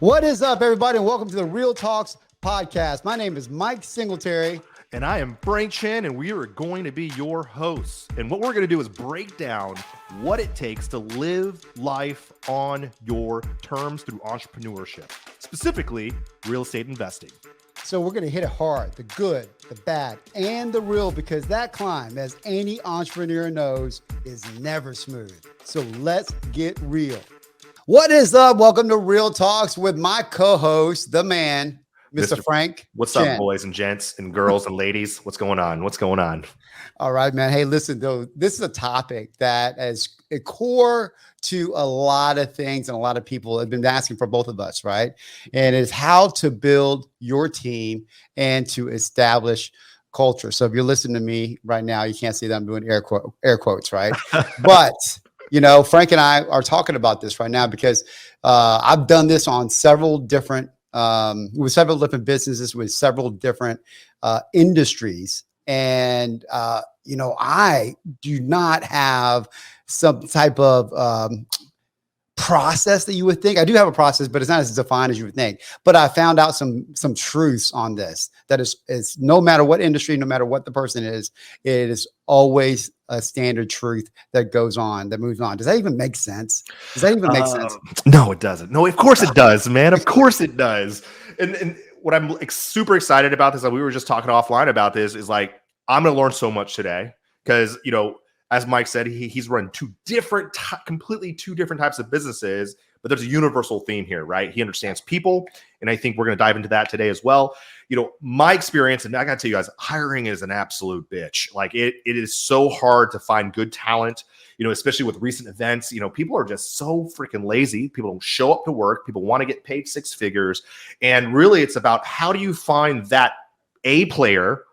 What is up, everybody, and welcome to the REIL Talks Podcast. My name is Mike Singletary. And I am Chen, and we are going to be your hosts. And what we're going to do is break down what it takes to live life on your terms through entrepreneurship, specifically real estate investing. So we're going to hit it hard, the good, the bad, and the real, because that climb, as any entrepreneur knows, is never smooth. So let's get real. What is up? Welcome to REIL Talks with my co-host, the man, Mr. Frank. What's Chen. up, boys and gents and girls and ladies? What's going on? What's going on? All right, man. Hey, listen, though, this is a topic that is a core to a lot of things, and a lot of people have been asking for both of us, right? And it's how to build your team and to establish culture. So if you're listening to me right now, you can't see that I'm doing air quotes, right? But you know, Frank and I are talking about this right now because I've done this on several different with several different businesses, with several different industries. And, you know, I do not have some type of process that you would think. I do have a process, but it's not as defined as you would think. But I found out some truths on this that is no matter what industry, no matter what the person is, it is always a standard truth that goes on, that moves on. Does that even make sense? Does that even make sense? No, it doesn't. No, of course it does, man. Of course it does. And what I'm super excited about this, like we were just talking offline about this, is like, I'm going to learn so much today because, you know, as Mike said, he's run completely two different types of businesses, but there's a universal theme here, right? He understands people, and I think we're going to dive into that today as well. You know, my experience, and I got to tell you guys, hiring is an absolute bitch. Like it is so hard to find good talent, you know, especially with recent events. You know, people are just so freaking lazy. People don't show up to work. People want to get paid six figures. And really, it's about how do you find that A player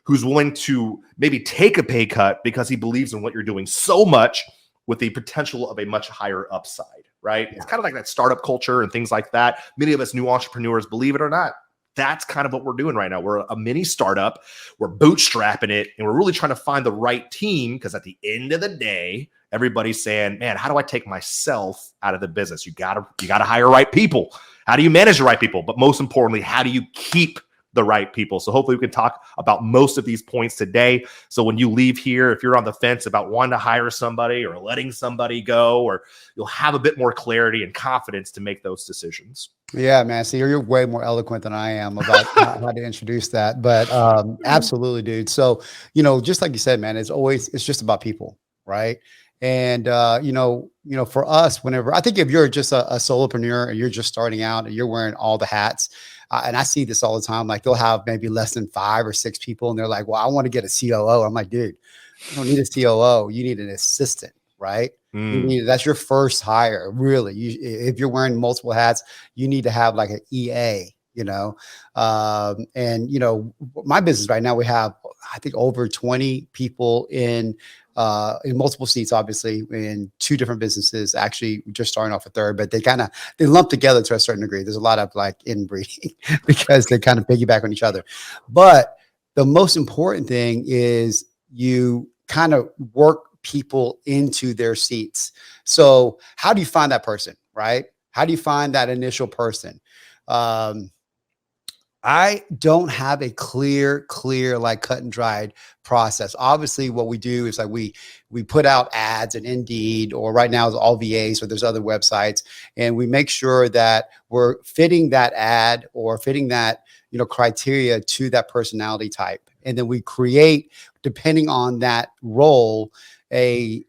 who's willing to maybe take a pay cut because he believes in what you're doing so much with the potential of a much higher upside, right? Yeah. It's kind of like that startup culture and things like that. Many of us new entrepreneurs, believe it or not, that's kind of what we're doing right now. We're a mini startup. We're bootstrapping it, and we're really trying to find the right team because at the end of the day, everybody's saying, man, how do I take myself out of the business? You gotta hire right people. How do you manage the right people? But most importantly, how do you keep the right people? So hopefully we can talk about most of these points today. So when you leave here, if you're on the fence about wanting to hire somebody or letting somebody go, or you'll have a bit more clarity and confidence to make those decisions. Yeah, man. See, you're way more eloquent than I am about how to introduce that. But absolutely, dude. So, you know, just like you said, man, it's just about people, right? And, you know, for us, whenever, I think if you're just a solopreneur and you're just starting out and you're wearing all the hats, and I see this all the time, like they'll have maybe less than 5 or 6 people and they're like, well, I want to get a COO. I'm like, dude, you don't need a COO. You need an assistant, right? That's your first hire, really. If you're wearing multiple hats, you need to have like an EA, you know? And, you know, my business right now, we have, I think, over 20 people in multiple seats, obviously, in 2 different businesses. Actually, just starting off a third, but they lump together to a certain degree. There's a lot of like inbreeding because they kind of piggyback on each other. But the most important thing is you kind of work people into their seats. So how do you find that person, right? How do you find that initial person? I don't have a clear, like cut and dried process. Obviously, what we do is like we put out ads and Indeed, or right now it's all VAs, or there's other websites, and we make sure that we're fitting that ad or fitting that, you know, criteria to that personality type. And then we create, depending on that role,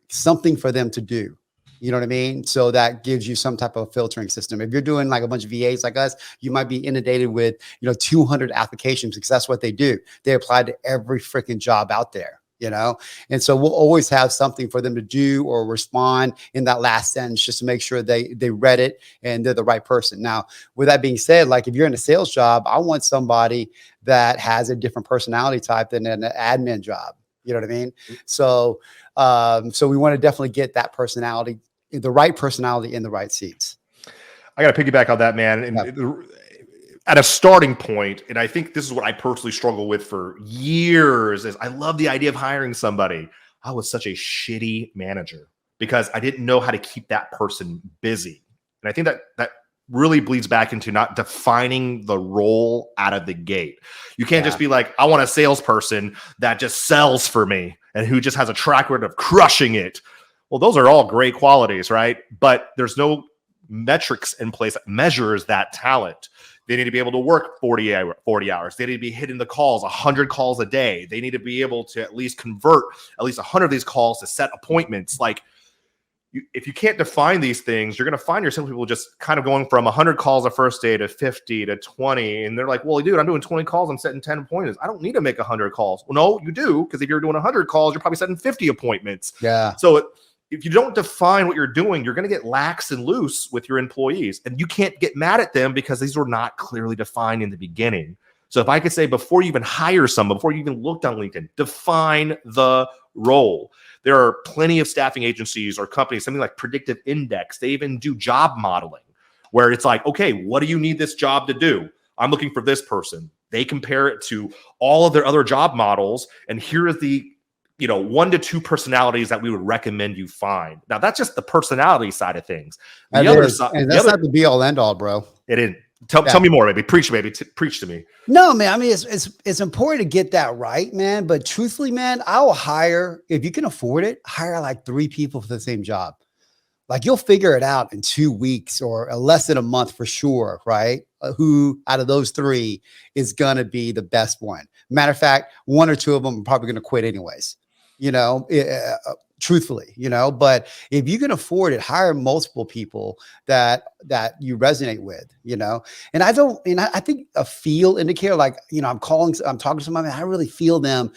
something for them to do. You know what I mean? So that gives you some type of filtering system. If you're doing like a bunch of VAs like us, you might be inundated with, you know, 200 applications, because that's what they do. They apply to every freaking job out there, you know? And so we'll always have something for them to do or respond in that last sentence just to make sure they read it and they're the right person. Now, with that being said, like if you're in a sales job, I want somebody that has a different personality type than an admin job. You know what I mean? So we want to definitely get that personality, the right personality in the right seats. I got to piggyback on that, man. And at a starting point, and I think this is what I personally struggle with for years, is I love the idea of hiring somebody. I was such a shitty manager because I didn't know how to keep that person busy. And I think that really bleeds back into not defining the role out of the gate. You can't just be like, I want a salesperson that just sells for me and who just has a track record of crushing it. Well, those are all great qualities, right? But there's no metrics in place that measures that talent. They need to be able to work 40 hours. They need to be hitting the calls, 100 calls a day. They need to be able to at least convert at least 100 of these calls to set appointments. Like, if you can't define these things, you're going to find yourself people just kind of going from 100 calls the first day to 50 to 20. And they're like, well, dude, I'm doing 20 calls. I'm setting 10 appointments. I don't need to make 100 calls. Well, no, you do. Because if you're doing 100 calls, you're probably setting 50 appointments. Yeah. So if you don't define what you're doing, you're going to get lax and loose with your employees. And you can't get mad at them because these were not clearly defined in the beginning. So if I could say, before you even hire someone, before you even looked on LinkedIn, define the role. There are plenty of staffing agencies or companies, something like Predictive Index. They even do job modeling where it's like, okay, what do you need this job to do? I'm looking for this person. They compare it to all of their other job models. And here is the 1 to 2 personalities that we would recommend you find. Now, that's just the personality side of things. The other side, and that's not the be all end all, bro. It isn't. Tell me more, baby. Preach, baby. Preach to me. No, man. I mean, it's important to get that right, man. But truthfully, man, I will hire, if you can afford it, hire like 3 people for the same job. Like, you'll figure it out in 2 weeks or less than a month for sure, right? Who out of those 3 is going to be the best one. Matter of fact, 1 or 2 of them are probably going to quit anyways, truthfully, but if you can afford it, hire multiple people that you resonate with, and I think a feel indicator, like, I'm talking to somebody, I really feel them.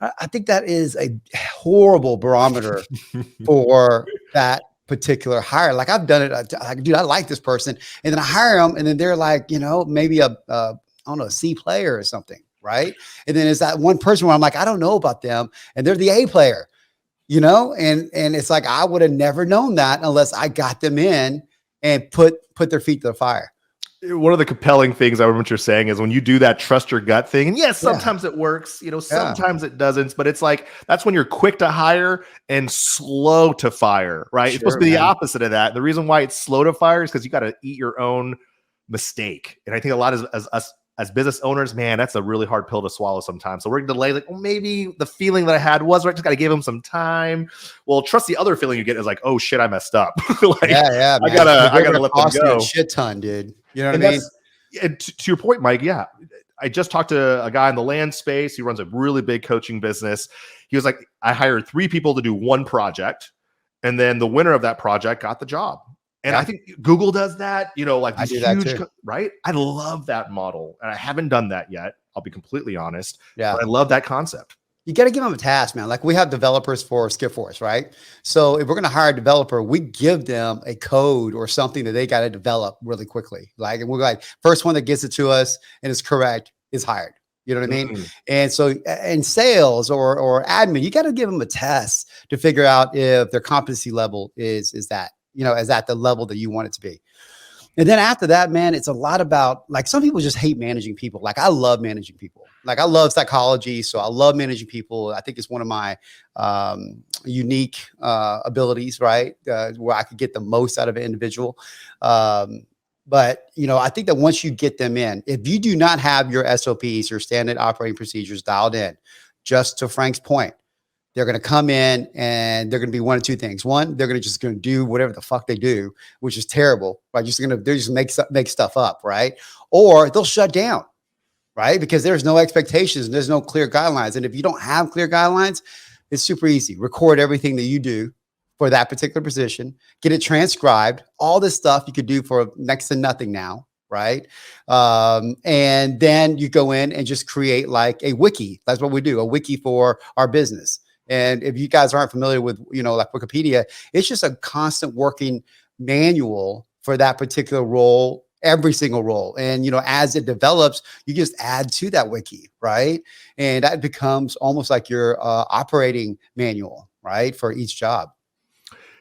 I think that is a horrible barometer for that particular hire. Like, I've done it. Like, dude, I like this person. And then I hire them and then they're like, maybe a C player or something. Right. And then there's that one person where I'm like, I don't know about them. And they're the A player. And it's like, I would have never known that unless I got them in and put their feet to the fire. One of the compelling things I remember what you're saying is when you do that trust your gut thing, and yes, sometimes it works, sometimes it doesn't, but it's like, that's when you're quick to hire and slow to fire, right? It's supposed to be the opposite of that. The reason why it's slow to fire is because you got to eat your own mistake. And I think a lot as business owners, man, that's a really hard pill to swallow sometimes. So we're going to delay, like, well, maybe the feeling that I had was right. Just got to give them some time. Well, trust the other feeling you get is like, oh shit, I messed up. Like, man. I gotta let them go. A shit ton, dude. You know what I mean? And to your point, Mike, yeah. I just talked to a guy in the land space. He runs a really big coaching business. He was like, I hired 3 people to do 1 project. And then the winner of that project got the job. And I think Google does that, like these huge, right? I love that model. And I haven't done that yet. I'll be completely honest. Yeah. But I love that concept. You got to give them a task, man. Like, we have developers for Skillforce, right? So if we're going to hire a developer, we give them a code or something that they got to develop really quickly. Like, and we're like, first one that gets it to us and is correct is hired. You know what I mean? And so in sales or admin, you got to give them a test to figure out if their competency level is that. Is at the level that you want it to be. And then after that, man, it's a lot about, like, some people just hate managing people. Like, I love managing people. Like, I love psychology. So I love managing people. I think it's one of my unique abilities, right? Where I could get the most out of an individual. But, I think that once you get them in, if you do not have your SOPs, your standard operating procedures dialed in, just to Frank's point, they're going to come in and they're going to be 1 of 2 things. One, they're going to do whatever the fuck they do, which is terrible. Right? They're just make stuff up. Right. Or they'll shut down. Right. Because there's no expectations and there's no clear guidelines. And if you don't have clear guidelines, it's super easy. Record everything that you do for that particular position, get it transcribed, all this stuff you could do for next to nothing now. Right. And then you go in and just create like a wiki. That's what we do. A wiki for our business. And if you guys aren't familiar with, like Wikipedia, it's just a constant working manual for that particular role, every single role. And, as it develops, you just add to that wiki, right? And that becomes almost like your operating manual, right, for each job.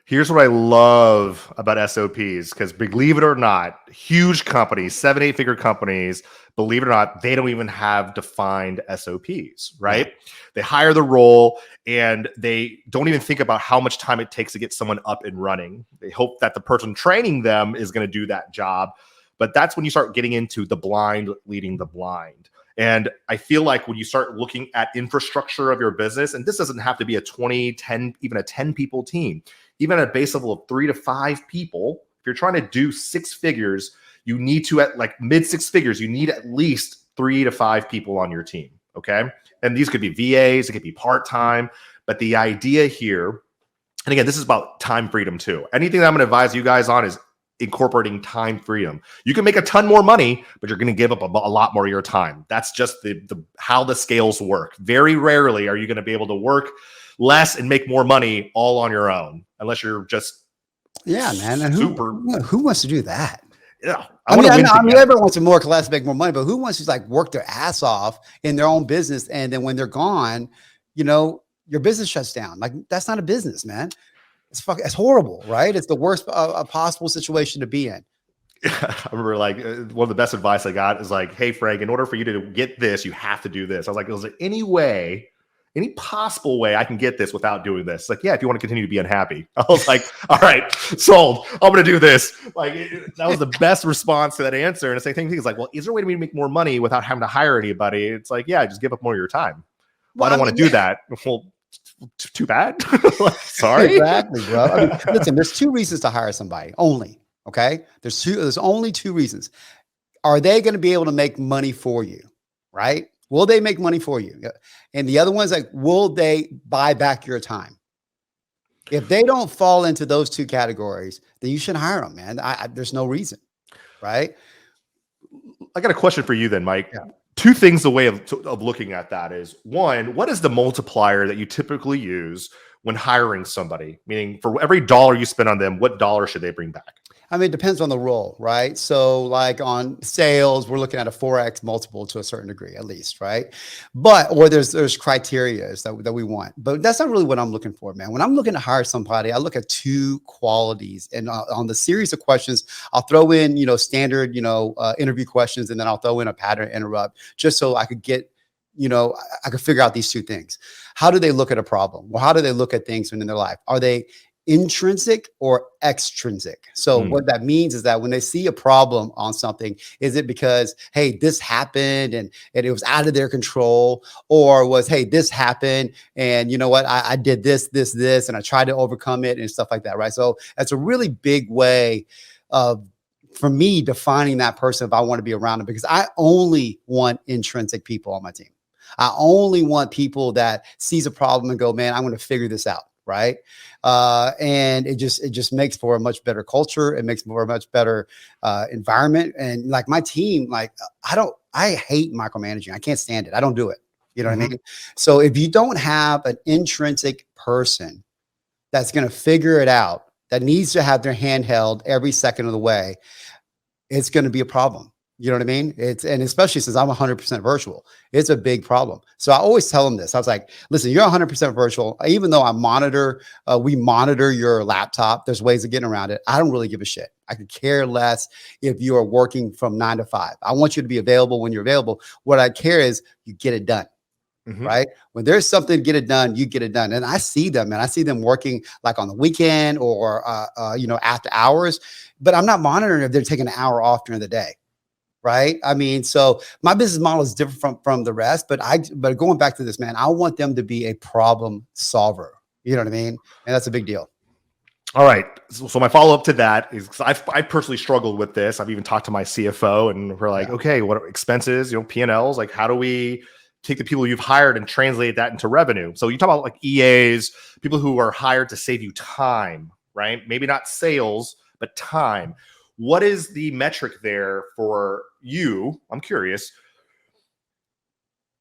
Here's what I love about SOPs, because believe it or not, huge companies, 7-8-figure companies, believe it or not, they don't even have defined SOPs, right? They hire the role and they don't even think about how much time it takes to get someone up and running. They hope that the person training them is going to do that job. But that's when you start getting into the blind leading the blind. And I feel like when you start looking at infrastructure of your business, and this doesn't have to be a 20, 10, even a 10 people team, even at a base level of 3 to 5 people, if you're trying to do 6 figures, you need to, at like mid 6 figures, you need at least 3 to 5 people on your team. Okay. And these could be VAs, it could be part-time. But the idea here, and again, this is about time freedom too. Anything that I'm going to advise you guys on is incorporating time freedom. You can make a ton more money, but you're going to give up a lot more of your time. That's just the how the scales work. Very rarely are you going to be able to work less and make more money all on your own, unless you're just man. And who wants to do that? Yeah, I mean, everyone wants to work less, make more money, but who wants to like work their ass off in their own business, and then when they're gone, your business shuts down? Like, that's not a business, man. It's horrible, right? It's the worst possible situation to be in. I remember like one of the best advice I got is like, hey, Frank, in order for you to get this, you have to do this. I was like, is there any possible way I can get this without doing this? Like, yeah, if you want to continue to be unhappy. I was like, all right, sold. I'm going to do this. Like, that was the best response to that answer. And the same thing is like, well, is there a way to make more money without having to hire anybody? It's like, yeah, just give up more of your time. Well, I don't want to do that. Well, too bad. Sorry. Exactly, bro. I mean, listen, there's 2 reasons to hire somebody only. Okay. There's only 2 reasons. Are they going to be able to make money for you? Right? Will they make money for you? And the other one's like, will they buy back your time? If they don't fall into those 2 categories, then you should hire them, man. There's no reason. Right? I got a question for you then, Mike. Yeah. 2 things, the way of looking at that is, 1, what is the multiplier that you typically use when hiring somebody? Meaning, for every dollar you spend on them, what dollar should they bring back? I mean, it depends on the role, right? So like on sales, we're looking at a 4x multiple to a certain degree, at least, right? Or there's criteria that we want, but that's not really what I'm looking for, man. When I'm looking to hire somebody, I look at 2 qualities, and on the series of questions, I'll throw in, standard, interview questions, and then I'll throw in a pattern interrupt just so I could get, I could figure out these 2 things. How do they look at a problem? Well, how do they look at things in their life? Are they intrinsic or extrinsic? So what that means is that when they see a problem on something, is it because, hey, this happened and it was out of their control, or was, hey, this happened and you know what, I did this, and I tried to overcome it and stuff like that, right? So that's a really big way of, for me, defining that person if I want to be around them, because I only want intrinsic people on my team. I only want people that sees a problem and go, man, I'm going to figure this out. Right. And it just makes for a much better culture. It makes for a much better environment. And like my team, like I hate micromanaging. I can't stand it. I don't do it. You know what I mean? So if you don't have an intrinsic person that's going to figure it out, that needs to have their hand held every second of the way, it's going to be a problem. You know what I mean? And especially since I'm 100% virtual, it's a big problem. So I always tell them this. I was like, listen, you're 100% virtual. Even though we monitor your laptop, there's ways of getting around it. I don't really give a shit. I could care less if you are working from 9 to 5. I want you to be available when you're available. What I care is you get it done. Right? When there's something to get it done, you get it done. And I see them, and I see them working like on the weekend or, after hours, but I'm not monitoring if they're taking an hour off during the day. Right. I mean, so my business model is different from the rest, but going back to this, man, I want them to be a problem solver. You know what I mean? And that's a big deal. All right. So my follow up to that is, I personally struggled with this. I've even talked to my CFO, and we're like, okay, what are expenses, P&Ls? Like, how do we take the people you've hired and translate that into revenue? So you talk about like EAs, people who are hired to save you time, right? Maybe not sales, but time. What is the metric there for you? I'm curious.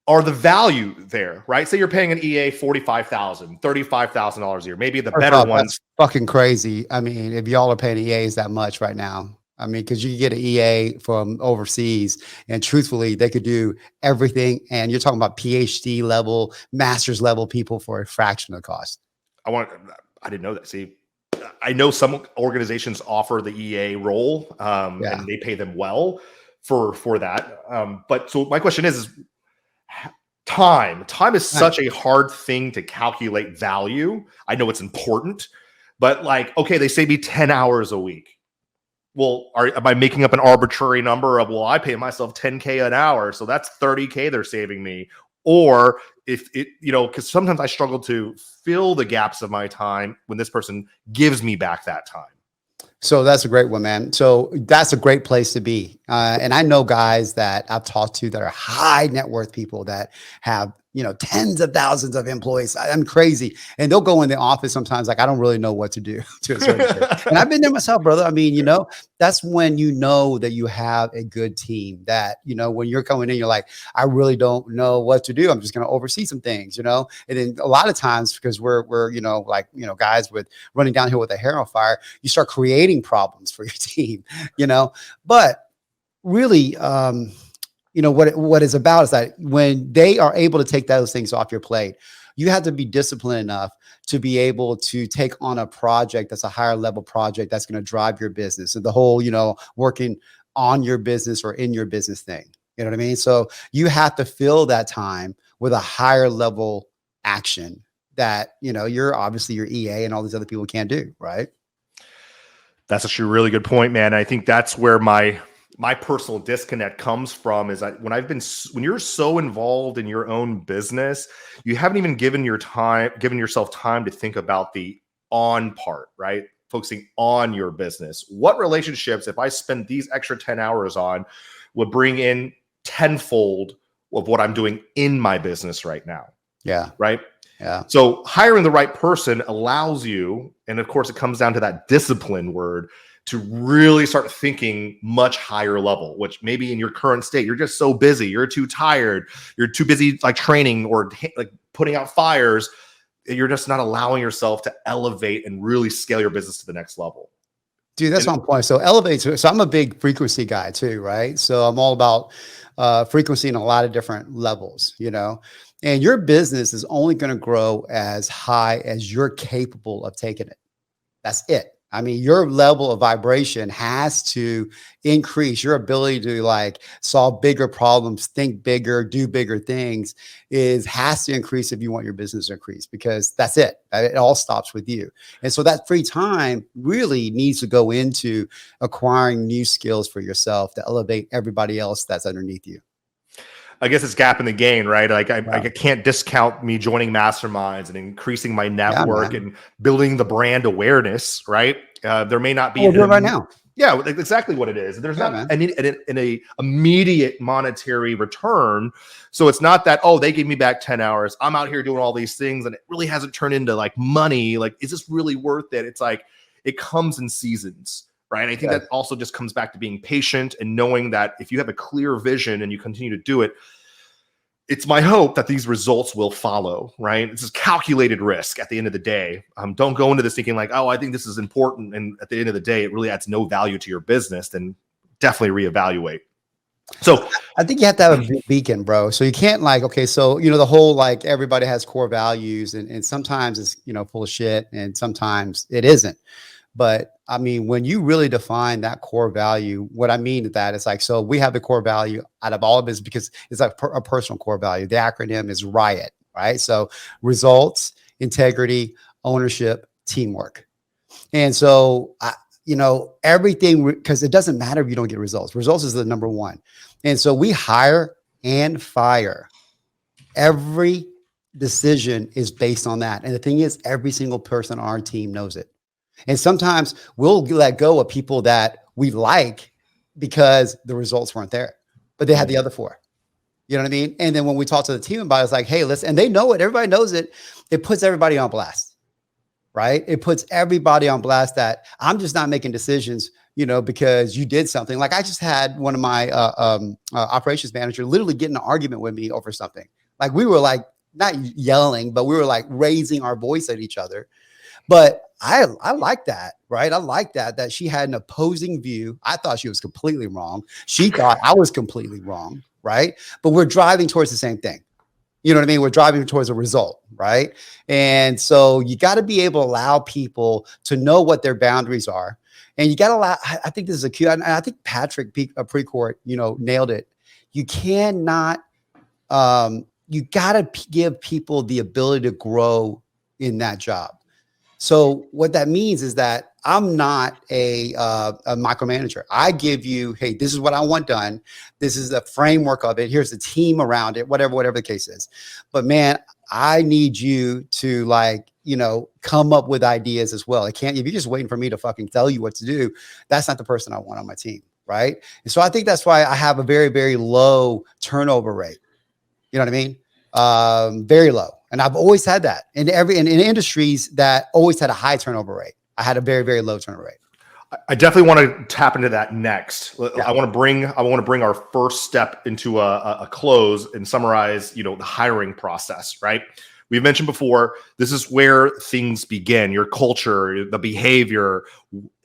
Are the value there, right? Say you're paying an EA $45,000, $35,000 a year. Maybe the better ones. Fucking crazy. I mean, if y'all are paying EAs that much right now, I mean, because you can get an EA from overseas, and truthfully, they could do everything. And you're talking about PhD level, master's level people for a fraction of the cost. I didn't know that. See, I know some organizations offer the EA role, and they pay them well for that. But so my question is time. Time is such a hard thing to calculate value. I know it's important, but like, okay, they save me 10 hours a week. well, am I making up an arbitrary number of, well, I pay myself 10K an hour, so that's 30K they're saving me? Or if it, because sometimes I struggle to fill the gaps of my time when this person gives me back that time. So that's a great one, man. So that's a great place to be. And I know guys that I've talked to that are high net worth people that have, tens of thousands of employees. I'm crazy. And they'll go in the office sometimes like, I don't really know what to do to a certain extent. And I've been there myself, brother. I mean, that's when you know that you have a good team that, when you're coming in, you're like, I really don't know what to do. I'm just going to oversee some things, And then a lot of times, because we're guys with running downhill with a hair on fire, you start creating problems for your team, but really, what it's about is that when they are able to take those things off your plate, you have to be disciplined enough to be able to take on a project that's a higher level project that's going to drive your business. So the whole, working on your business or in your business thing, you know what I mean? So you have to fill that time with a higher level action that, you're obviously your EA and all these other people can't do, right? That's actually a really good point, man. I think that's where my personal disconnect comes from, is that when you're so involved in your own business, you haven't even given yourself time to think about the on part, right? Focusing on your business. What relationships, if I spend these extra 10 hours on, would bring in tenfold of what I'm doing in my business right now? Yeah. Right. Yeah. So hiring the right person allows you, and of course it comes down to that discipline word, to really start thinking much higher level, which maybe in your current state, you're just so busy, you're too tired, you're too busy like training or like putting out fires. You're just not allowing yourself to elevate and really scale your business to the next level. Dude, that's on point. So elevate. So I'm a big frequency guy too, right? So I'm all about frequency in a lot of different levels, and your business is only going to grow as high as you're capable of taking it. That's it. I mean, your level of vibration has to increase. Your ability to solve bigger problems, think bigger, do bigger things has to increase if you want your business to increase, because that's it. It all stops with you. And so that free time really needs to go into acquiring new skills for yourself to elevate everybody else that's underneath you. I guess it's gap in the gain, right? Like I can't discount me joining masterminds and increasing my network and building the brand awareness, right? There may not be do it right now. Yeah, exactly what it is. There's not an immediate monetary return. So it's not that, they gave me back 10 hours. I'm out here doing all these things and it really hasn't turned into money. Is this really worth it? It's it comes in seasons. Right. I think that also just comes back to being patient and knowing that if you have a clear vision and you continue to do it, it's my hope that these results will follow. Right. This is calculated risk at the end of the day. Don't go into this thinking I think this is important, and at the end of the day, it really adds no value to your business. Then definitely reevaluate. So I think you have to have a beacon, bro. So you can't so, the whole, everybody has core values and sometimes it's, full of shit and sometimes it isn't. But I mean, when you really define that core value, what I mean is that it's so we have the core value out of all of this because it's a personal core value. The acronym is RIOT, right? So results, integrity, ownership, teamwork. And so, everything, because it doesn't matter if you don't get results. Results is the number one. And so we hire and fire. Every decision is based on that. And the thing is, every single person on our team knows it. And sometimes we'll let go of people that we like because the results weren't there, but they had the other four. You know what I mean? And then when we talk to the team about it, it's hey, listen, and they know it. Everybody knows it. It puts everybody on blast, right? It puts everybody on blast that I'm just not making decisions, because you did something. I just had one of my operations manager literally get in an argument with me over something. We were not yelling, but we were raising our voice at each other. But I like that, right? I like that she had an opposing view. I thought she was completely wrong. She thought I was completely wrong, right? But we're driving towards the same thing. You know what I mean? We're driving towards a result, right? And so you got to be able to allow people to know what their boundaries are. And you got to allow, I think this is a cue. And I think Patrick Precourt, nailed it. You cannot, you got to give people the ability to grow in that job. So what that means is that I'm not a micromanager. I give you, hey, this is what I want done. This is the framework of it. Here's the team around it, whatever the case is. But man, I need you to come up with ideas as well. If you're just waiting for me to fucking tell you what to do, that's not the person I want on my team. Right. And so I think that's why I have a very, very low turnover rate. You know what I mean? Very low. And I've always had that in industries that always had a high turnover rate. I had a very, very low turnover rate. I definitely want to tap into that next. Yeah. I want to bring our first step into a close and summarize, the hiring process, right? We've mentioned before, this is where things begin. Your culture, the behavior.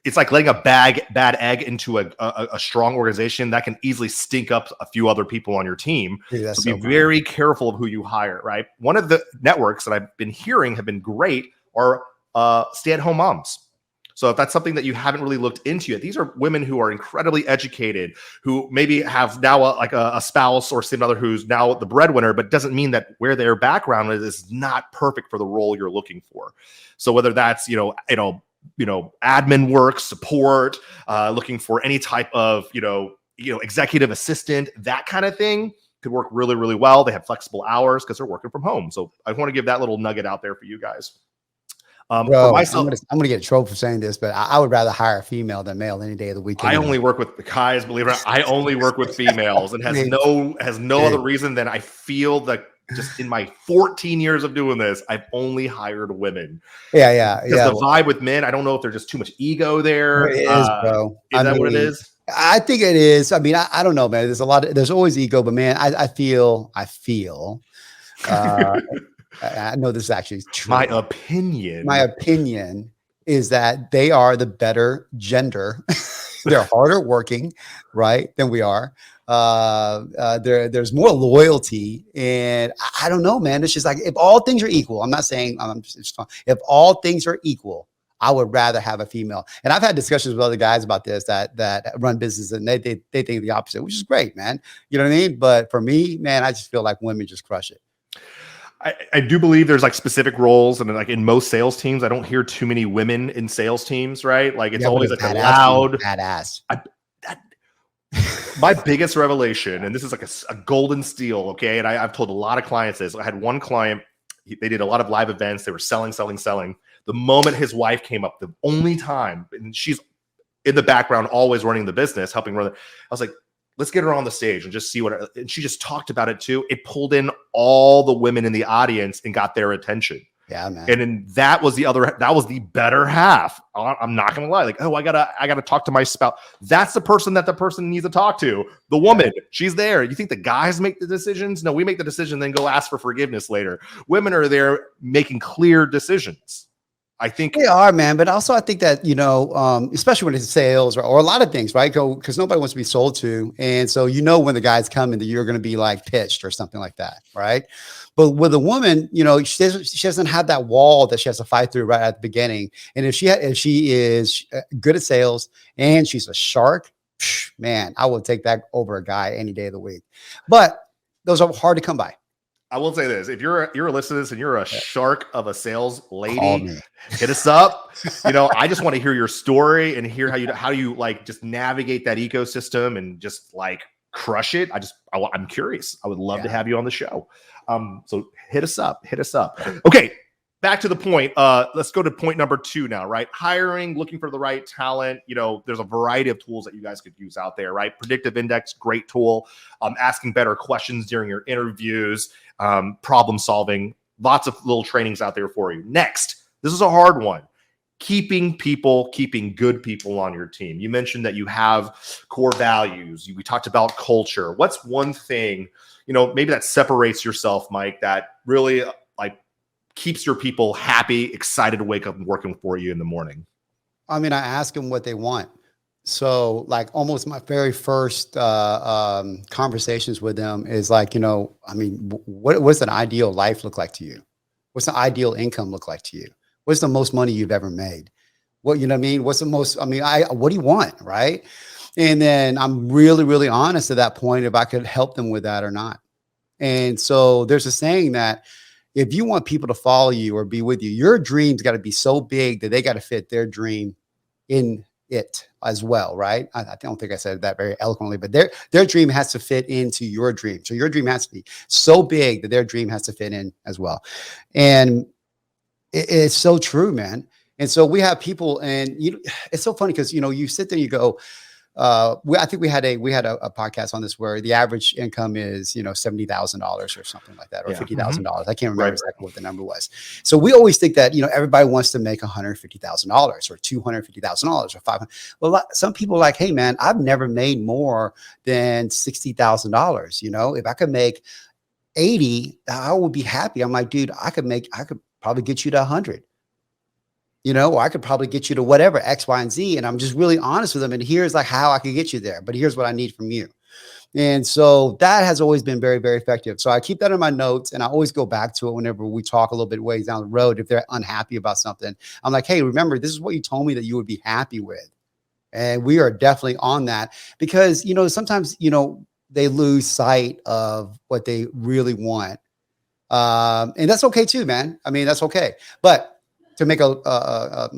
It's like letting a bad egg into a strong organization that can easily stink up a few other people on your team. Dude, so be very careful of who you hire, right? One of the networks that I've been hearing have been great are stay-at-home moms. So if that's something that you haven't really looked into yet, these are women who are incredibly educated, who maybe have now a spouse or significant other who's now the breadwinner, but doesn't mean that where their background is not perfect for the role you're looking for. So whether that's admin work, support, looking for any type of executive assistant, that kind of thing could work really, really well. They have flexible hours because they're working from home. So I want to give that little nugget out there for you guys. Bro, for myself, I'm gonna get in trouble for saying this, but I would rather hire a female than male any day of the week. I only work with guys, believe it or not. I only work with females, and has no other reason than I feel that just in my 14 years of doing this, I've only hired women. Yeah. Because the vibe with men, I don't know if there's just too much ego there. It is, bro. Is that what it is? I think it is. I mean, I don't know, man. There's always ego, but man, I feel I know this is actually true. My opinion is that they are the better gender. They're harder working, right, than we are. There's more loyalty, and I don't know, man. It's just like if all things are equal. I'm not saying if all things are equal, I would rather have a female. And I've had discussions with other guys about this that run business, and they think the opposite, which is great, man. You know what I mean? But for me, man, I just feel like women just crush it. I do believe there's like specific roles, and like in most sales teams, I don't hear too many women in sales teams, right? Like it's always like a loud badass. My biggest revelation, and this is like a golden steal, okay? And I've told a lot of clients this. I had one client, they did a lot of live events. They were selling. The moment his wife came up, the only time, and she's in the background, always running the business, helping run it. I was like, let's get her on the stage and just see and she just talked about it too. It pulled in all the women in the audience and got their attention. Yeah, man. And then that was the better half. I'm not going to lie. Like, oh, I gotta talk to my spouse. That's the person needs to talk to. The woman, she's there. You think the guys make the decisions? No, we make the decision, then go ask for forgiveness later. Women are there making clear decisions. I think they are, man. But also I think that, especially when it's sales or a lot of things, right? Because nobody wants to be sold to. And so, when the guy's coming that you're going to be like pitched or something like that. Right. But with a woman, she doesn't have that wall that she has to fight through right at the beginning. And if she is good at sales and she's a shark, man, I will take that over a guy any day of the week. But those are hard to come by. I will say this: if you're listening to this and you're a shark of a sales lady, hit us up. I just want to hear your story and hear how you like just navigate that ecosystem and just like crush it. I'm curious. I would love to have you on the show. So hit us up. Okay, back to the point. Let's go to point number 2 now. Right, hiring, looking for the right talent. There's a variety of tools that you guys could use out there. Right, predictive index, great tool. Asking better questions during your interviews. Problem solving, lots of little trainings out there for you. Next, this is a hard one. Keeping good people on your team. You mentioned that you have core values. We talked about culture. What's one thing, maybe that separates yourself, Mike, that really like keeps your people happy, excited to wake up and working for you in the morning? I mean, I ask them what they want. So like almost my very first conversations with them is like, what's an ideal life look like to you? What's an ideal income look like to you? What's the most money you've ever made? What's the most, what do you want? Right. And then I'm really, really honest at that point if I could help them with that or not. And so there's a saying that if you want people to follow you or be with you, your dream's got to be so big that they got to fit their dream in it as well, right? I don't think I said that very eloquently, but their dream has to fit into your dream. So your dream has to be so big that their dream has to fit in as well. And it's so true, man. And so we have people, and it's so funny because you sit there, and you go, I think we had a podcast on this where the average income is $70,000 or something like that, or $50,000. I can't remember exactly what the number was. So we always think that everybody wants to make $150,000 or $250,000 or $500. Well, some people are like, hey man, I've never made more than $60,000. If I could make 80, I would be happy. I'm like, dude, I could probably get you to 100. Or I could probably get you to whatever, X, Y, and Z. And I'm just really honest with them. And here's like how I could get you there. But here's what I need from you. And so that has always been very, very effective. So I keep that in my notes, and I always go back to it whenever we talk a little bit ways down the road. If they're unhappy about something, I'm like, hey, remember, this is what you told me that you would be happy with. And we are definitely on that because, sometimes, they lose sight of what they really want. And that's okay too, man. I mean, that's okay. But to make a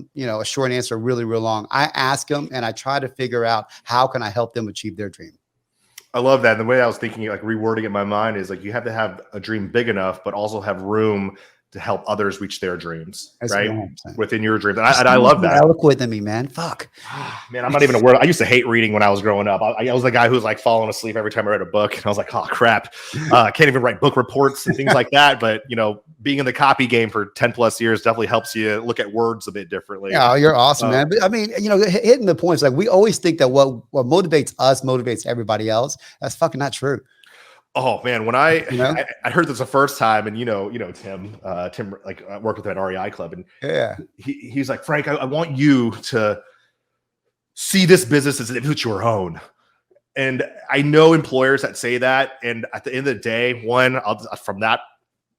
short answer really real long, I ask them and I try to figure out how can I help them achieve their dream. I love that. And the way I was thinking, like rewording it in my mind, is like you have to have a dream big enough, but also have room to help others reach their dreams, that's right? 100%. Within your dreams. And I love that. Eloquent than me, man. Fuck. Man, I'm not even a word. I used to hate reading when I was growing up. I was the guy who was like falling asleep every time I read a book. And I was like, oh crap. I can't even write book reports and things like that. But being in the copy game for 10 plus years definitely helps you look at words a bit differently. Yeah, you're awesome, man. But I mean, hitting the points, like we always think that what motivates us motivates everybody else. That's fucking not true. Oh man, when I heard this the first time, and Tim like I worked with him at REI Club, and he's like, Frank, I want you to see this business as if it's your own. And I know employers that say that, and at the end of the day, being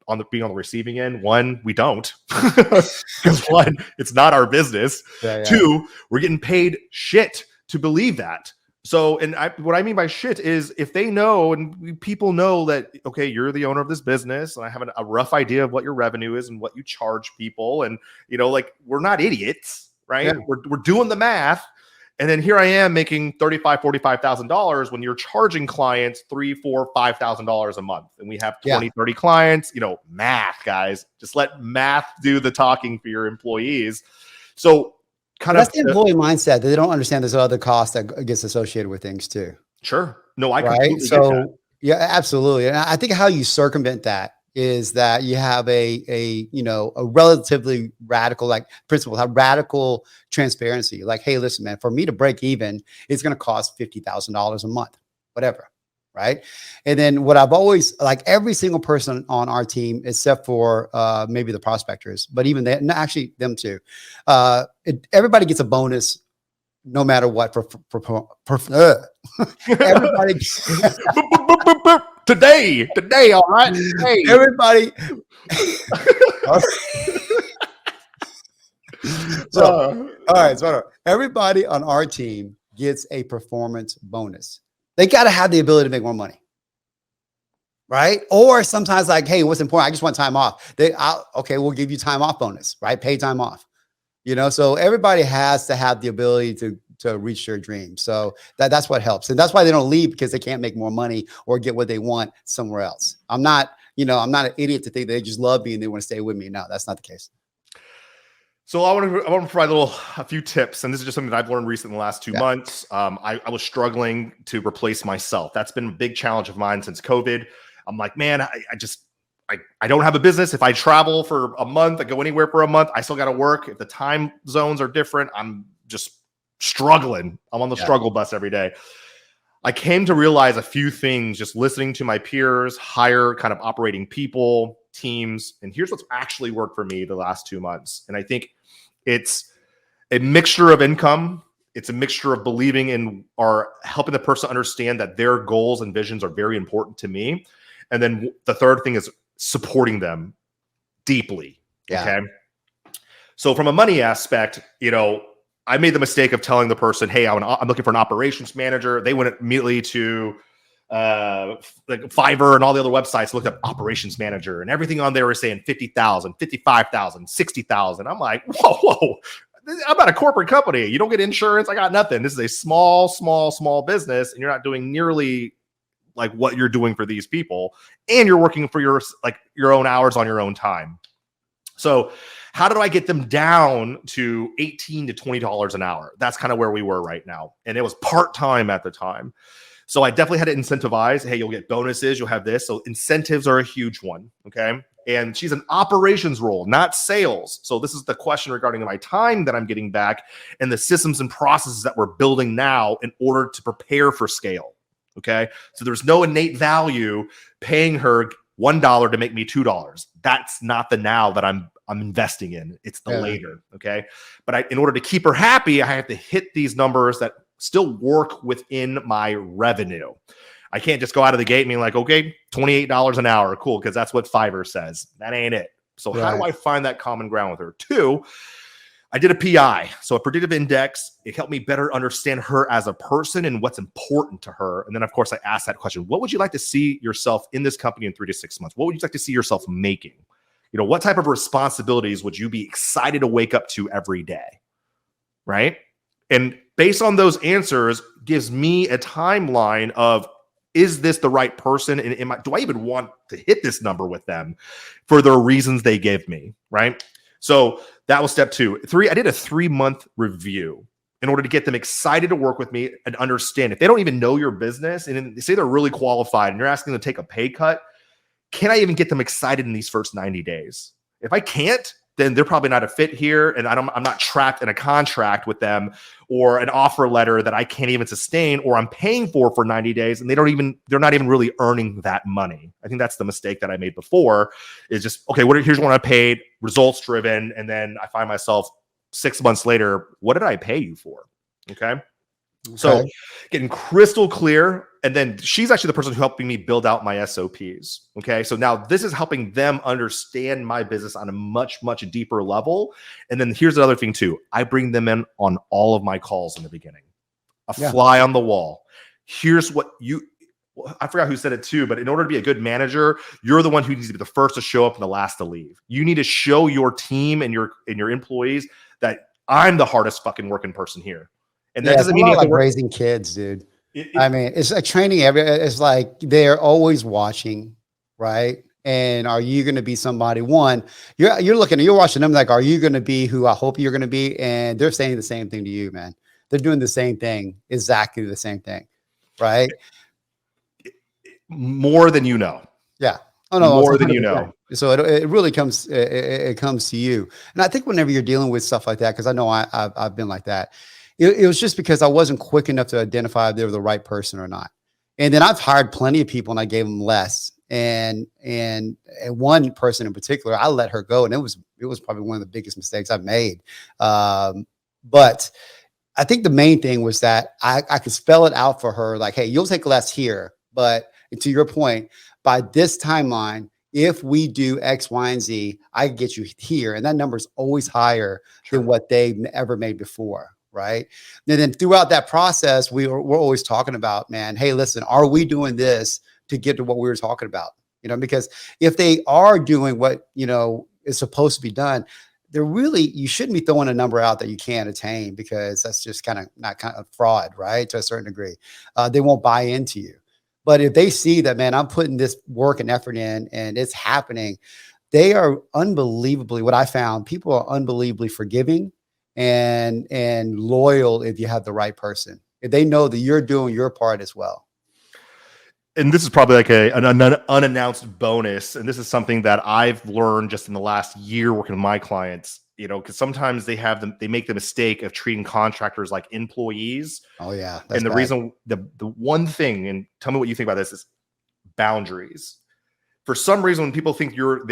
on the receiving end, we don't, because one, it's not our business. Two, we're getting paid shit to believe that. So, and what I mean by shit is if they know and people know that, okay, you're the owner of this business and I have a rough idea of what your revenue is and what you charge people. And, like we're not idiots, right? Yeah. We're doing the math. And then here I am making $35,000, $45,000 when you're charging clients $3,000, $4,000, $5,000 a month. And we have 20, 30 clients, math, guys, just let math do the talking for your employees. So, that's the employee mindset that they don't understand. There's other costs that gets associated with things too. Sure. No, I completely get that. Yeah, absolutely. And I think how you circumvent that is that you have a relatively radical principle, have radical transparency. Like, hey, listen, man, for me to break even, it's going to cost $50,000 a month, whatever. Right. And then what I've always every single person on our team, except for maybe the prospectors, but even actually them too. Everybody gets a bonus no matter what everybody today. All right. Today. Everybody. All right. So everybody on our team gets a performance bonus. They got to have the ability to make more money, right? Or sometimes hey, what's important? I just want time off. Okay, we'll give you time off bonus, right? Paid time off, So everybody has to have the ability to reach their dreams. So that's what helps, and that's why they don't leave, because they can't make more money or get what they want somewhere else. I'm not an idiot to think they just love me and they want to stay with me. No, that's not the case. So I want to provide a few tips, and this is just something that I've learned recently in the last 2 months. I was struggling to replace myself. That's been a big challenge of mine since COVID. I'm like, man, I don't have a business. If I travel for a month, I go anywhere for a month, I still got to work. If the time zones are different, I'm just struggling. I'm on the struggle bus every day. I came to realize a few things just listening to my peers, higher kind of operating people, teams. And here's what's actually worked for me the last 2 months. And I think it's a mixture of income. It's a mixture of believing in or helping the person understand that their goals and visions are very important to me. And then the third thing is supporting them deeply. Yeah. Okay. So from a money aspect, I made the mistake of telling the person, hey, I'm looking for an operations manager. They went immediately to Fiverr and all the other websites, looked up operations manager, and everything on there was saying 50,000, 55,000, 60,000. I'm like, whoa, I'm not a corporate company. You don't get insurance. I got nothing. This is a small business, and you're not doing nearly like what you're doing for these people, and you're working for your own hours on your own time. So how do I get them down to $18 to $20 an hour? That's kind of where we were right now. And it was part-time at the time. So I definitely had to incentivize. Hey, you'll get bonuses. You'll have this. So incentives are a huge one. Okay. And she's an operations role, not sales. So this is the question regarding my time that I'm getting back and the systems and processes that we're building now in order to prepare for scale. Okay. So there's no innate value paying her $1 to make me $2. That's not the now that I'm investing in. It's the later. Okay. But in order to keep her happy, I have to hit these numbers that still work within my revenue. I can't just go out of the gate and be like, okay, $28 an hour. Cool. Because that's what Fiverr says. That ain't it. So how do I find that common ground with her? 2, I did a PI. So a predictive index. It helped me better understand her as a person and what's important to her. And then of course I asked that question. What would you like to see yourself in this company in 3 to 6 months? What would you like to see yourself making? You know, what type of responsibilities would you be excited to wake up to every day? Right. And based on those answers gives me a timeline of, is this the right person? And do I even want to hit this number with them for the reasons they gave me? Right. So that was step 2. 3, I did a 3-month review in order to get them excited to work with me and understand if they don't even know your business and they say they're really qualified and you're asking them to take a pay cut, can I even get them excited in these first 90 days? If I can't, then they're probably not a fit here. And I'm not trapped in a contract with them or an offer letter that I can't even sustain or I'm paying for 90 days. And they're not even really earning that money. I think that's the mistake that I made before is just, okay, here's what I paid, results driven. And then I find myself 6 months later, what did I pay you for? Okay. So getting crystal clear. And then she's actually the person who helping me build out my SOPs. Okay. So now this is helping them understand my business on a much, much deeper level. And then here's the other thing too. I bring them in on all of my calls in the beginning, fly on the wall. Here's what I forgot who said it too, but in order to be a good manager, you're the one who needs to be the first to show up and the last to leave. You need to show your team and your employees that I'm the hardest fucking working person here. And that doesn't mean you have to work. Raising kids, dude. I mean, it's like training it's like they're always watching, right? And are you going to be somebody? One, you're watching them like, are you going to be who I hope you're going to be? And they're saying the same thing to you, man. They're doing the same thing, exactly the same thing, right? More than you know. Yeah. Oh no, more than you know. So it really comes it comes to you. And I think whenever you're dealing with stuff like that, because I know I've been like that. It was just because I wasn't quick enough to identify if they were the right person or not. And then I've hired plenty of people and I gave them less. And one person in particular, I let her go. And it was probably one of the biggest mistakes I've made. But I think the main thing was that I could spell it out for her. Like, hey, you'll take less here. But to your point, by this timeline, if we do X, Y, and Z, I can get you here. And that number is always higher than what they ever made before. Right. And then throughout that process, we're always talking about, man, hey, listen, are we doing this to get to what we were talking about? You know, because if they are doing what, is supposed to be done, you shouldn't be throwing a number out that you can't attain, because that's just kind of fraud, right? To a certain degree, they won't buy into you. But if they see that, man, I'm putting this work and effort in and it's happening, they are unbelievably, what I found, people are unbelievably forgiving and loyal if you have the right person, if they know that you're doing your part as well. And this is probably like an unannounced bonus. And this is something that I've learned just in the last year working with my clients, because sometimes they make the mistake of treating contractors like employees. Oh yeah. And reason, the one thing, and tell me what you think about this, is boundaries. For some reason, when people think you're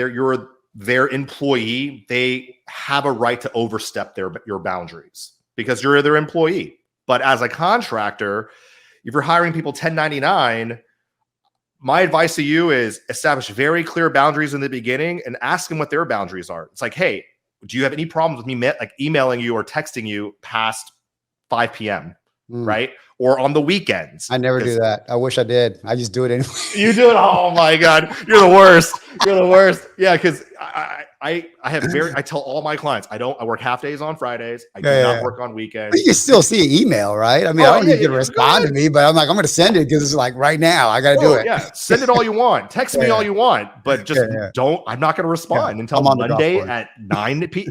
their employee, they have a right to overstep your boundaries because you're their employee. But as a contractor, if you're hiring people 1099, my advice to you is establish very clear boundaries in the beginning and ask them what their boundaries are. It's like, hey, do you have any problems with me emailing you or texting you past 5 p.m., right? Or on the weekends? I never do that. I wish I did. I just do it anyway. You do it. Oh my God. You're the worst. You're the worst. Yeah. Cause I tell all my clients, I work half days on Fridays. I do Yeah, not yeah. work on But weekends. you can still see an email, right? I mean, I don't need you to respond to me, but I'm like, I'm going to send it because it's like right now. I got to do it. Yeah, send it all you want. Text me all you want, but just don't. I'm not going to respond until I'm on the golf Monday course. at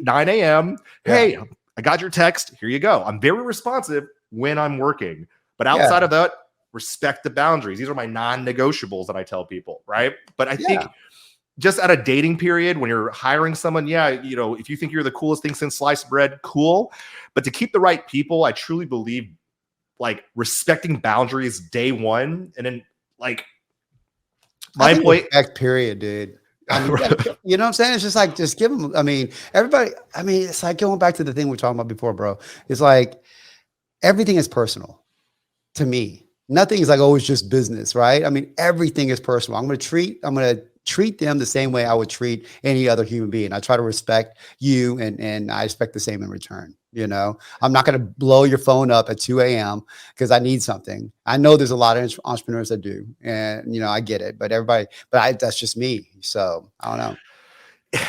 9 a.m. Hey, I got your text. Here you go. I'm very responsive when I'm working, but outside of that, respect the boundaries. These are my non-negotiables that I tell people, right? But I think just at a dating period, when you're hiring someone, if you think you're the coolest thing since sliced bread, cool. But to keep the right people, I truly believe like respecting boundaries day one, and then like my employee respect period, dude. I mean, you know what I'm saying? It's just like, just give them. I mean, everybody. I mean, it's like going back to the thing we were talking about before, bro. It's like everything is personal to me. Nothing is like always just business, right? I mean, everything is personal. I'm going to treat them the same way I would treat any other human being. I try to respect you, and I expect the same in return. You know, I'm not going to blow your phone up at 2 a.m. because I need something. I know there's a lot of entrepreneurs that do, and I get it. But that's just me. So I don't know.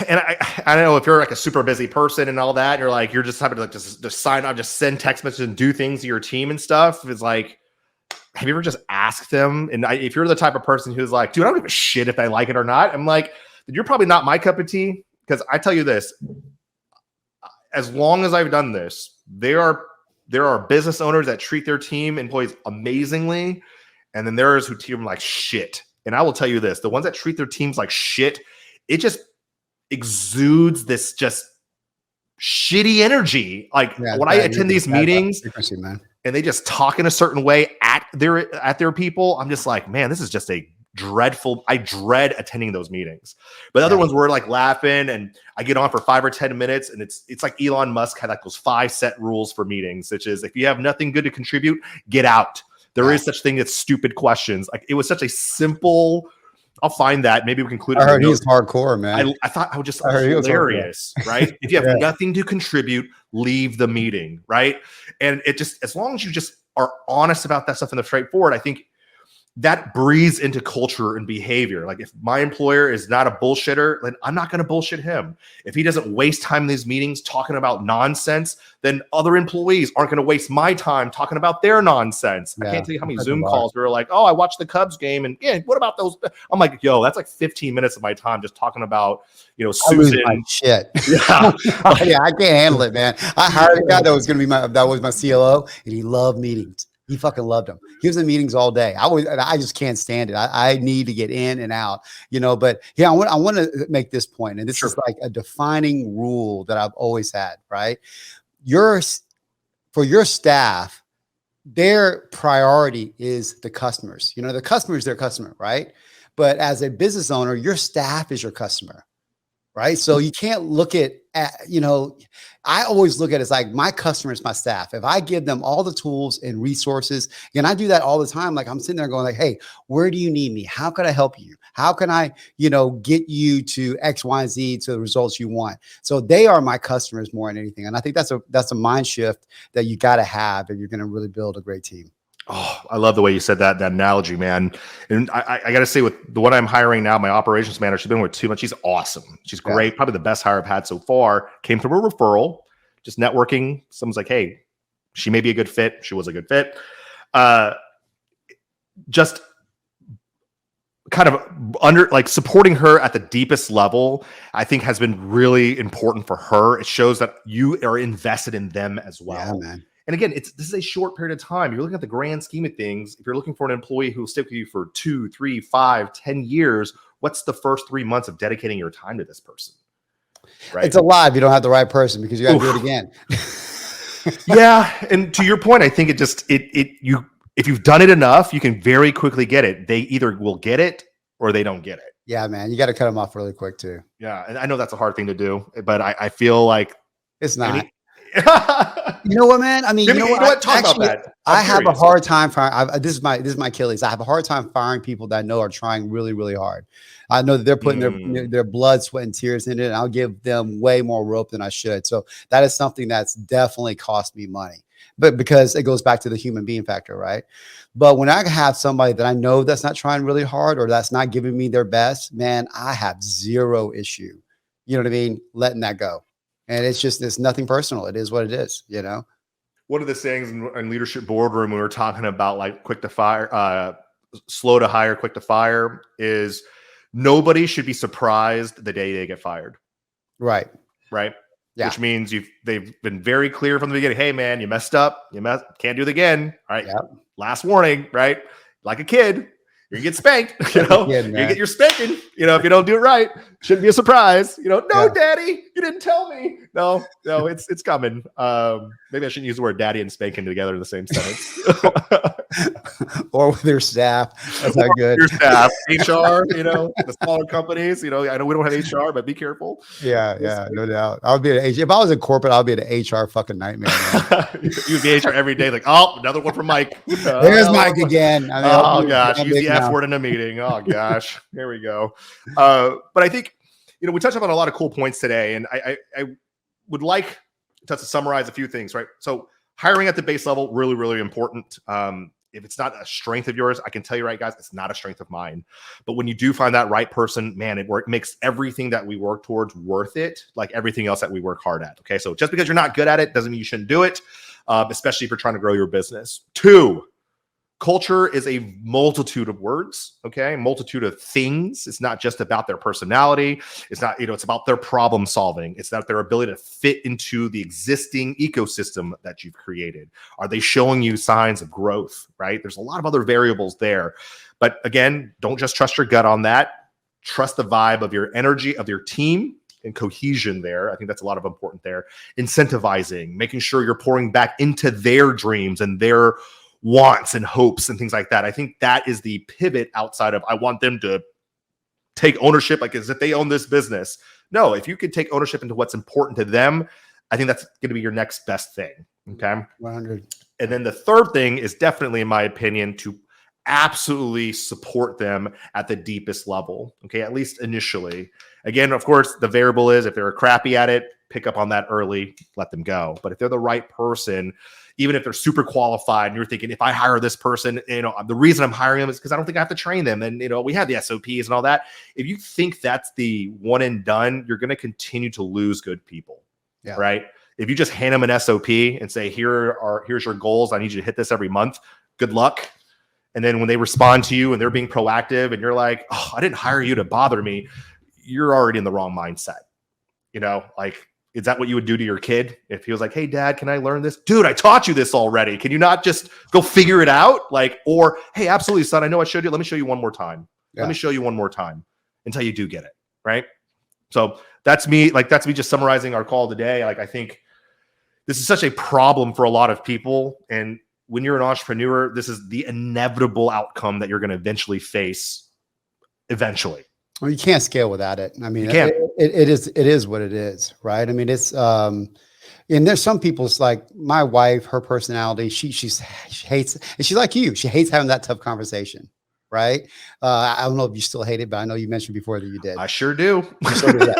And I don't know if you're like a super busy person and all that, and you're just having to like just sign up, just send text messages and do things to your team and stuff. It's like, have you ever just asked them? And if you're the type of person who's like, dude, I don't give a shit if they like it or not, I'm like, you're probably not my cup of tea. Because I tell you this, as long as I've done this, there are business owners that treat their team employees amazingly, and then there's who treat them like shit. And I will tell you this, the ones that treat their teams like shit, it just exudes this just shitty energy. Like when I attend these meetings and they just talk in a certain way at their people, I'm just like, man, this is just a dreadful. I dread attending those meetings. But other ones were like laughing, and I get on for 5 or 10 minutes, and it's like Elon Musk had like those 5 set rules for meetings, such as if you have nothing good to contribute, get out. There is such thing as stupid questions. Like it was such a simple. I'll find that. Maybe we can include it. I heard he's hardcore, man. I thought I was just hilarious, right? If you have nothing to contribute, leave the meeting, right? And it just, as long as you just are honest about that stuff and the straightforward, I think that breathes into culture and behavior. Like if my employer is not a bullshitter, then I'm not going to bullshit him. If he doesn't waste time in these meetings talking about nonsense, then other employees aren't going to waste my time talking about their nonsense. I can't tell you how many Zoom calls were like, oh, I watched the Cubs game, and what about those? I'm like, yo, that's like 15 minutes of my time just talking about, Susan. Shit. Yeah. I can't handle it, man. I hired a guy that was going to be that was my CLO, and he loved meetings. He fucking loved them. He was in meetings all day. I just can't stand it. I need to get in and out, but I want to make this point, and this is like a defining rule that I've always had, right? For your staff, their priority is the customers. The customer is their customer, right? But as a business owner, your staff is your customer, right? So you can't look at I always look at it as like my customer is my staff. If I give them all the tools and resources, and I do that all the time, like I'm sitting there going like, hey, where do you need me? How can I help you? How can I, get you to X, Y, and Z to the results you want? So they are my customers more than anything. And I think that's a mind shift that you got to have if you're going to really build a great team. Oh, I love the way you said that analogy, man. And I got to say, with the one I'm hiring now, my operations manager, she's been with 2 months. She's awesome. She's great. Probably the best hire I've had so far. Came from a referral, just networking. Someone's like, hey, she may be a good fit. She was a good fit. Just kind of supporting her at the deepest level, I think has been really important for her. It shows that you are invested in them as well. Yeah, man. And again, this is a short period of time. You're looking at the grand scheme of things. If you're looking for an employee who will stick with you for 2, 3, 5, 10 years, what's the first 3 months of dedicating your time to this person? Right? It's a lot if you don't have the right person, because you got to do it again. Yeah. And to your point, I think if you've done it enough, you can very quickly get it. They either will get it or they don't get it. Yeah, man. You got to cut them off really quick too. Yeah. And I know that's a hard thing to do, but I feel like it's not. You know what, man? I mean, Talk about that. I have a hard time firing. This is my Achilles. I have a hard time firing people that I know are trying really, really hard. I know that they're putting their blood, sweat, and tears in it, and I'll give them way more rope than I should. So that is something that's definitely cost me money. But because it goes back to the human being factor, right? But when I have somebody that I know that's not trying really hard or that's not giving me their best, man, I have zero issue, you know what I mean, letting that go. And it's nothing personal. It is what it is, you know? One of the sayings in leadership boardroom, when we were talking about like quick to fire, slow to hire, quick to fire, is nobody should be surprised the day they get fired. Right. Yeah. Which means they've been very clear from the beginning. Hey man, you messed up. Can't do it again. All right. Yep. Last warning, right? Like a kid, you're gonna get spanked, you know, you get your spanking, you know, if you don't do it right, shouldn't be a surprise, you know, no, daddy, you didn't tell me. No, it's coming. Maybe I shouldn't use the word daddy and spanking together in the same sentence. Or with your staff. That's not good. Your staff, HR, you know, the smaller companies, you know, I know we don't have HR, but be careful. Yeah, no doubt. I would be if I was in corporate, I'll be an HR fucking nightmare. You'd be HR every day, like, oh, another one from Mike. There's Mike again. I mean, oh gosh, use the F word in a meeting. Oh gosh, here we go. But I think, you know, we touched on a lot of cool points today, and I would like to summarize a few things, right? So hiring at the base level, really, really important. If it's not a strength of yours, I can tell you right, guys, it's not a strength of mine. But when you do find that right person, man, it makes everything that we work towards worth it, like everything else that we work hard at. Okay, so just because you're not good at it doesn't mean you shouldn't do it, especially if you're trying to grow your business. 2, culture is a multitude of words, okay? Multitude of things. It's not just about their personality. It's not, you know, it's about their problem solving. It's about their ability to fit into the existing ecosystem that you've created. Are they showing you signs of growth, right? There's a lot of other variables there. But again, don't just trust your gut on that. Trust the vibe of your energy, of your team, and cohesion there. I think that's a lot of important there. Incentivizing, making sure you're pouring back into their dreams and their wants and hopes and things like that. I think that is the pivot outside of I want them to take ownership like as if they own this business. No, if you could take ownership into what's important to them, I think that's going to be your next best thing. Okay. 100. And then the third thing is definitely, in my opinion, to absolutely support them at the deepest level. Okay. At least initially. Again, of course, the variable is if they're crappy at it, pick up on that early, let them go. But if they're the right person, even if they're super qualified and you're thinking, if I hire this person, you know, the reason I'm hiring them is because I don't think I have to train them. And, you know, we have the SOPs and all that. If you think that's the one and done, you're going to continue to lose good people. Yeah. Right. If you just hand them an SOP and say, here's your goals. I need you to hit this every month. Good luck. And then when they respond to you and they're being proactive and you're like, oh, I didn't hire you to bother me. You're already in the wrong mindset. You know, like, is that what you would do to your kid? If he was like, hey, dad, can I learn this? Dude, I taught you this already. Can you not just go figure it out? Like, or, hey, absolutely, son, I know I showed you. Let me show you one more time. Yeah. Let me show you one more time until you do get it. Right. So that's me. Like, that's me just summarizing our call today. Like, I think this is such a problem for a lot of people. And when you're an entrepreneur, this is the inevitable outcome that you're going to eventually face eventually. Well, you can't scale without it. I mean, it is what it is, right? I mean, it's and there's some people's like my wife, her personality, she hates, and she's like you. She hates having that tough conversation, right? I don't know if you still hate it, but I know you mentioned before that you did. I sure do.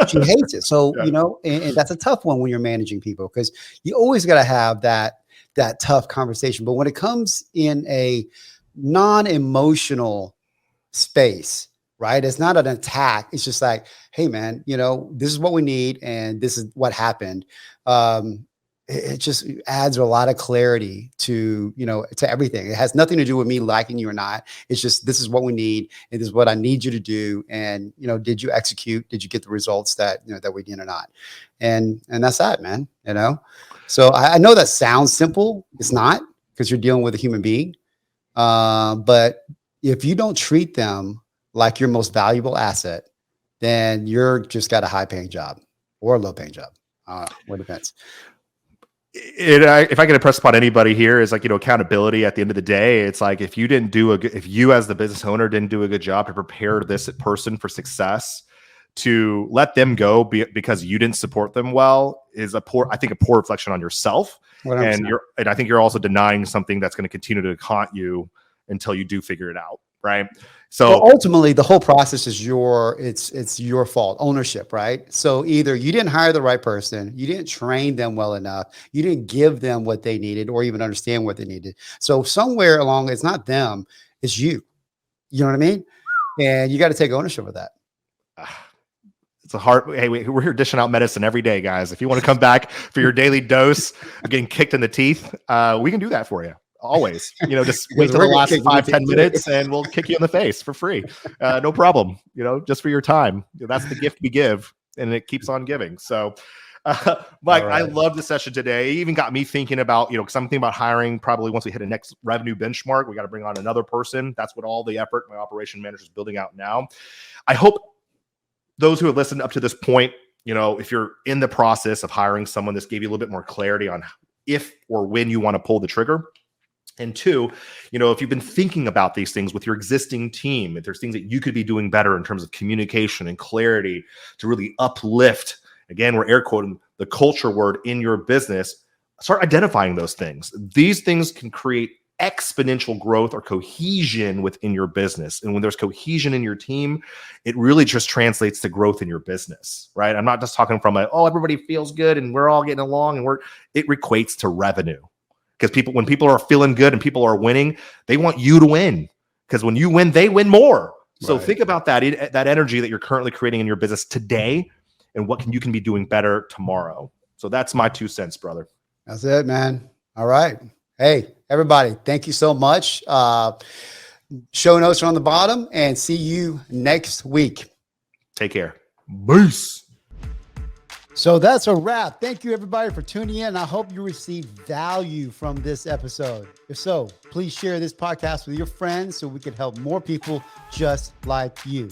She hates it. So, yeah. You know, and that's a tough one when you're managing people because you always got to have that tough conversation. But when it comes in a non-emotional space, right? It's not an attack. It's just like, hey, man, you know, this is what we need. And this is what happened. It just adds a lot of clarity to, you know, to everything. It has nothing to do with me liking you or not. It's just, this is what we need. And this is what I need you to do. And, you know, did you execute? Did you get the results that, you know, that we need or not? And that's that, man, you know? So I know that sounds simple. It's not because you're dealing with a human being. But if you don't treat them like your most valuable asset, then you're just got a high paying job or a low paying job. What depends. If I can impress upon anybody here is like, you know, accountability at the end of the day. It's like, if you didn't do if you as the business owner didn't do a good job to prepare this person for success, to let them go because you didn't support them well is a poor reflection on yourself. 100%. And I think you're also denying something that's going to continue to haunt you until you do figure it out. Right. So ultimately the whole process is it's your fault, ownership, right? So either you didn't hire the right person, you didn't train them well enough, you didn't give them what they needed or even understand what they needed. So somewhere along, it's not them, it's you. You know what I mean? And you got to take ownership of that. It's a hard. Hey, we're here dishing out medicine every day, guys. If you want to come back for your daily dose of getting kicked in the teeth, we can do that for you. Always, just wait till the last 5-10 minutes and we'll kick you in the face for free. No problem. Just for your time. That's the gift we give, and it keeps on giving. So, Mike, right. I love the session today. It even got me thinking about, because I'm thinking about hiring probably once we hit a next revenue benchmark, we got to bring on another person. That's what all the effort my operation manager is building out now. I hope those who have listened up to this point, if you're in the process of hiring someone, this gave you a little bit more clarity on if or when you want to pull the trigger. And two, if you've been thinking about these things with your existing team, if there's things that you could be doing better in terms of communication and clarity to really uplift, again, we're air quoting the culture word in your business, start identifying those things. These things can create exponential growth or cohesion within your business. And when there's cohesion in your team, it really just translates to growth in your business, right? I'm not just talking from everybody feels good and we're all getting along, and it equates to revenue. Because when people are feeling good and people are winning, they want you to win. Because when you win, they win more. So think about that energy that you're currently creating in your business today and what you can be doing better tomorrow. So that's my 2 cents, brother. That's it, man. All right. Hey, everybody, thank you so much. Show notes are on the bottom, and see you next week. Take care. Peace. So that's a wrap. Thank you, everybody, for tuning in. I hope you received value from this episode. If so, please share this podcast with your friends so we can help more people just like you.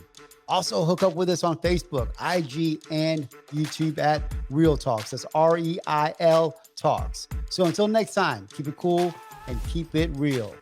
Also, hook up with us on Facebook, IG, and YouTube at REIL Talks. That's REIL Talks. So until next time, keep it cool and keep it real.